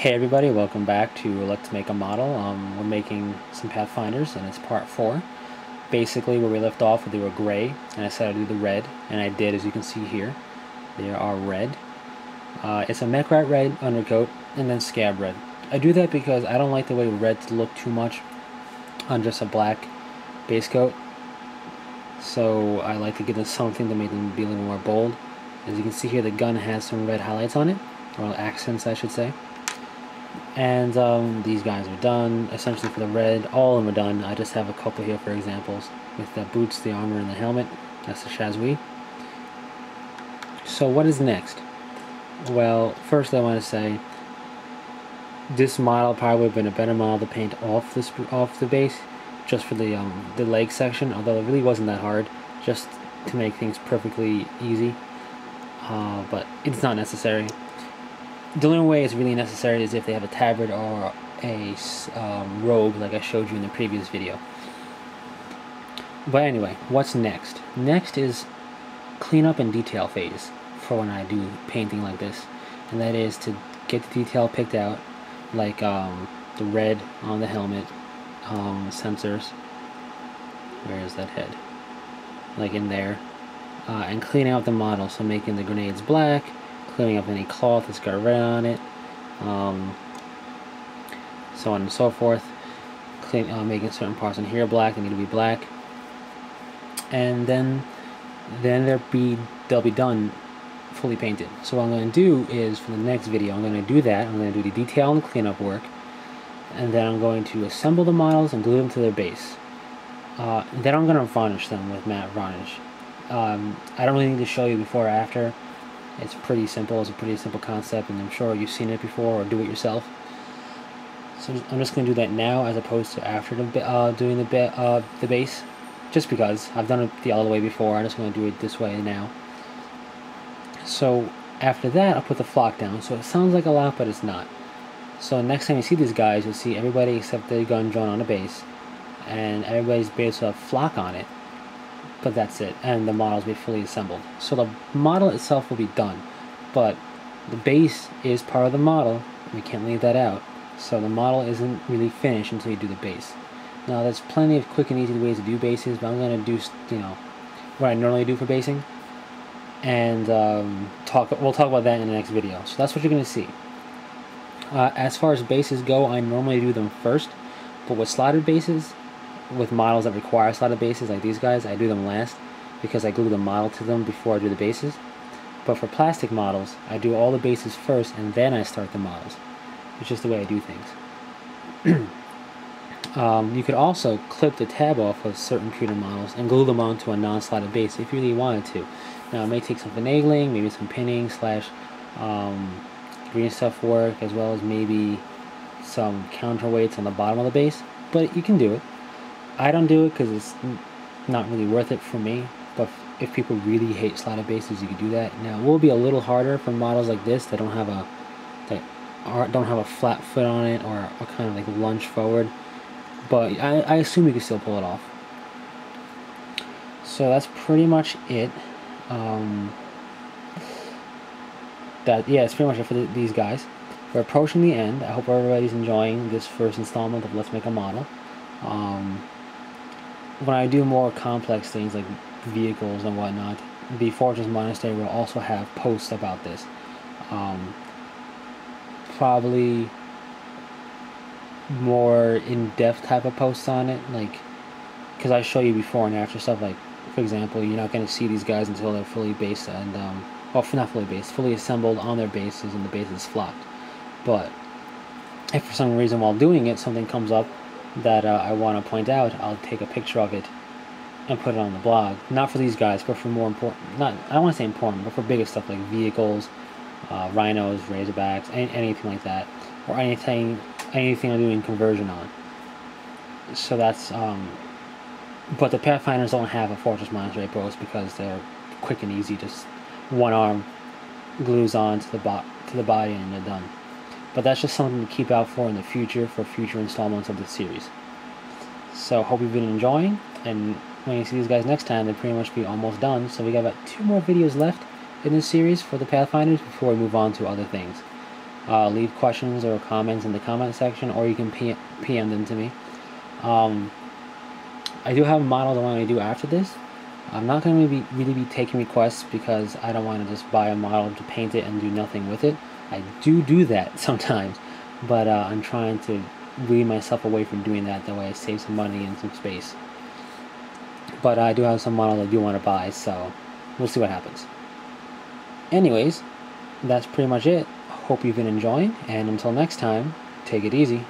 Hey everybody, welcome back to Let's Make a Model. We're making some Pathfinders and it's part 4. Basically where we left off, they were gray and I said I'd do the red, and I did, as you can see here. They are red. It's a Mechrite red undercoat and then scab red. I do that because I don't like the way reds look too much on just a black base coat. So I like to give them something to make them be a little more bold. As you can see here, the gun has some red highlights on it, or accents I should say. And these guys are done, essentially for the red. All of them are done. I just have a couple here for examples. With the boots, the armor, and the helmet. That's the chasuis. So what is next? Well, first I want to say, this model probably would have been a better model to paint off the base, just for the leg section, although it really wasn't that hard, just to make things perfectly easy. But it's not necessary. The only way it's really necessary is if they have a tabard or a robe, like I showed you in the previous video. But anyway, what's next? Next is cleanup and detail phase for when I do painting like this, and that is to get the detail picked out, like the red on the helmet, sensors. Where is that head? Like in there, and cleaning out the model, so making the grenades black, cleaning up any cloth that's got red on it, so on and so forth. Making certain parts in here black, they need to be black, and then they'll be done fully painted. So what I'm going to do is, for the next video, I'm going to do that. I'm going to do the detail and cleanup work, and then I'm going to assemble the models and glue them to their base. Then I'm going to varnish them with matte varnish. I don't really need to show you before or after. It's pretty simple. It's a pretty simple concept, and I'm sure you've seen it before or do it yourself. So I'm just going to do that now as opposed to after doing the base, just because I've done it the other way before. I'm just going to do it this way now. So after that, I'll put the flock down. So it sounds like a lot, but it's not. So next time you see these guys, you'll see everybody except the gun drawn on a base, and everybody's base will have flock on it. But that's it, and the models will be fully assembled. So the model itself will be done, but the base is part of the model. We can't leave that out. So the model isn't really finished until you do the base. Now there's plenty of quick and easy ways to do bases, but I'm going to do, what I normally do for basing, and we'll talk about that in the next video. So that's what you're going to see. As far as bases go, I normally do them first, but with slotted bases, with models that require slotted bases like these guys, I do them last because I glue the model to them before I do the bases. But for plastic models, I do all the bases first and then I start the models. It's just the way I do things. You could also clip the tab off of certain pewter models and glue them onto a non-slotted base if you really wanted to. Now it may take some finagling, maybe some pinning / green stuff work, as well as maybe some counterweights on the bottom of the base, but you can do it. I don't do it because it's not really worth it for me, but if people really hate slotted bases, you can do that. Now it will be a little harder for models like this that don't have a flat foot on it, or a kind of like lunge forward, but I assume you can still pull it off. So that's pretty much it. It's pretty much it for these guys. We're approaching the end. I hope everybody's enjoying this first installment of Let's Make a Model. When I do more complex things like vehicles and whatnot, the Fortress Monastery will also have posts about this. Probably more in-depth type of posts on it, like, because I show you before and after stuff. Like, for example, you're not going to see these guys until they're fully based and, well, not fully based, fully assembled on their bases and the base is flocked. But if for some reason while doing it something comes up that I want to point out, I'll take a picture of it and put it on the blog. Not for these guys, but for more important, I don't want to say important, but for bigger stuff like vehicles, rhinos, razorbacks, anything like that, or anything I'm doing conversion on. So that's, but the Pathfinders don't have a Fortress Monastery post because they're quick and easy. Just one arm glues on to the body and they're done. But that's just something to keep out for in the future, for future installments of the series. So hope you've been enjoying, and when you see these guys next time, they'll pretty much be almost done. So we got about 2 more videos left in this series for the Pathfinders before we move on to other things. Leave questions or comments in the comment section, or you can PM them to me. I do have models I want to do after this. I'm not going to really be taking requests because I don't want to just buy a model to paint it and do nothing with it. I do that sometimes, but I'm trying to wean myself away from doing that. That way I save some money and some space. But I do have some models I do want to buy, so we'll see what happens. Anyways, that's pretty much it. Hope you've been enjoying, and until next time, take it easy.